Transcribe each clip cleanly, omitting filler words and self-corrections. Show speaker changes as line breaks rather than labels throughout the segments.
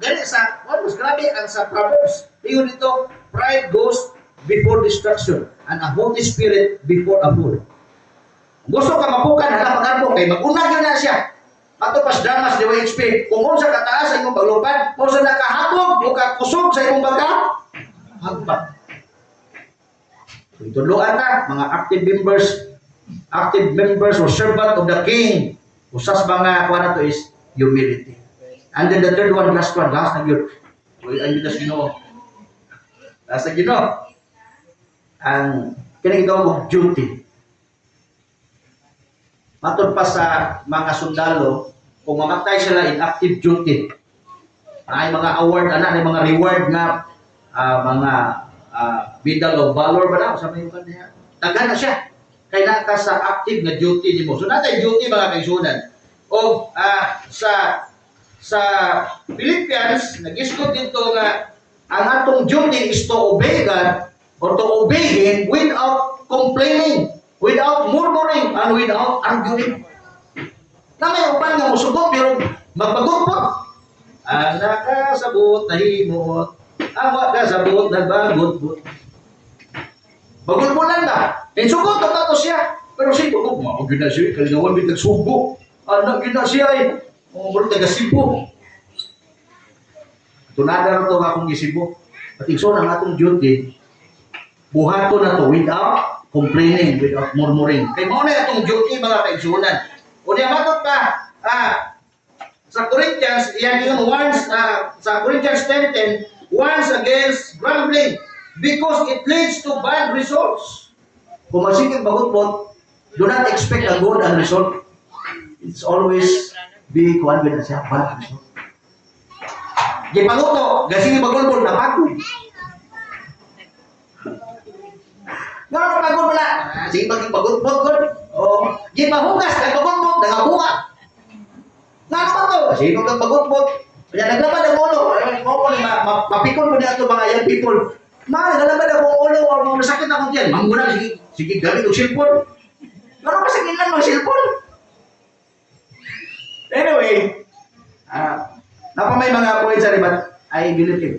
gani sa, mas grabe ang sa Proverbs. Tingnan dito, pride goes before destruction, and a Holy Spirit before a fool. Gusto ka mapukan, hala pag-arbo, kay mag-unag yun na siya. Ato pas damas di HP, kung unsa kataas sa imong paglupad, kung sa nakahabog, o kakusog sa imong baga, hagbag. So, ituluan na, mga active members or servant of the king. Usas mga kuha na to is humility. And then the third one, last na yun. Uy, ayun na Ginoo. Last na Ginoo. Ang kinagitawag og duty. Matod pa sa mga sundalo, kung mamatay sila in active duty, ay mga award, ay mga reward nga, mga Medal of Valor ba na? Sabi yung kanya. Taga na siya. Kaya naka sa active na duty ni mo. So natin duty mga kaisunan. O sa Philippians, nag-isgot dito nga ang atong duty is to obey God or to obey Him without complaining, without murmuring, and without arguing. Na may upan nga musugot pero magpagupot. Ang nakasabot na himot, ang makasabot na bagot-bot. Bagot-bolan ba? Insugot na tato siya. Pero siya, ako gina siya, kalinawan bitag subo. Anak gina siya ay, muro taga Cebu. Tunada na ito akong gisibo. At ikso ng atong duty, buhato na to without complaining, without murmuring. Kaya mo na itong duty mga kaigsunan. O niya matot pa, sa Corinthians, yan yung warns, sa Corinthians 10:10, warns against grumbling because it leads to bad results. Kung masikip bagot-bot, do not expect a good result. It's always be confident siya, bad result. Di panguto, gasing bagol-bol, napagod. Gano'n pagod mo na? Sige, pag-bagot-bot, di pahugas, nagbagot-bot, nangabuka. Nga naman to. Sige, pag-bagot-bot. Kaya naglabad ang ulo. Mapikon mo niya ito mga young people. Naglabad akong ulo, o masakit akong tiyan. Manggunan, sige, gamit o cellphone. Gano'n masakit lang ng cellphone? Anyway, napamay mga points sa ribat, I believe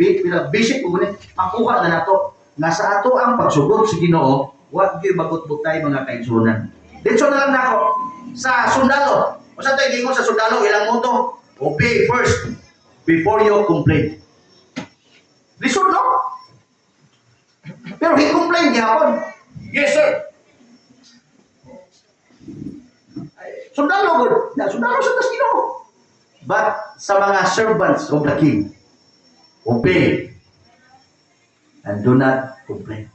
basic po gunit, makuha na nato. Nasa ato ang pagsugod sa Ginoo, wag gyud bagot-butay mga kaigsunan. Dito na lang nako sa sundalo. Usa tay gingon sa sundalo ilang moto, obey first before you complain. Lisod no? Pero he complain gyapon. Yes sir. Sundalo gud, sundalo sa Ginoo. But sa mga servants of the king, obey and do not complain.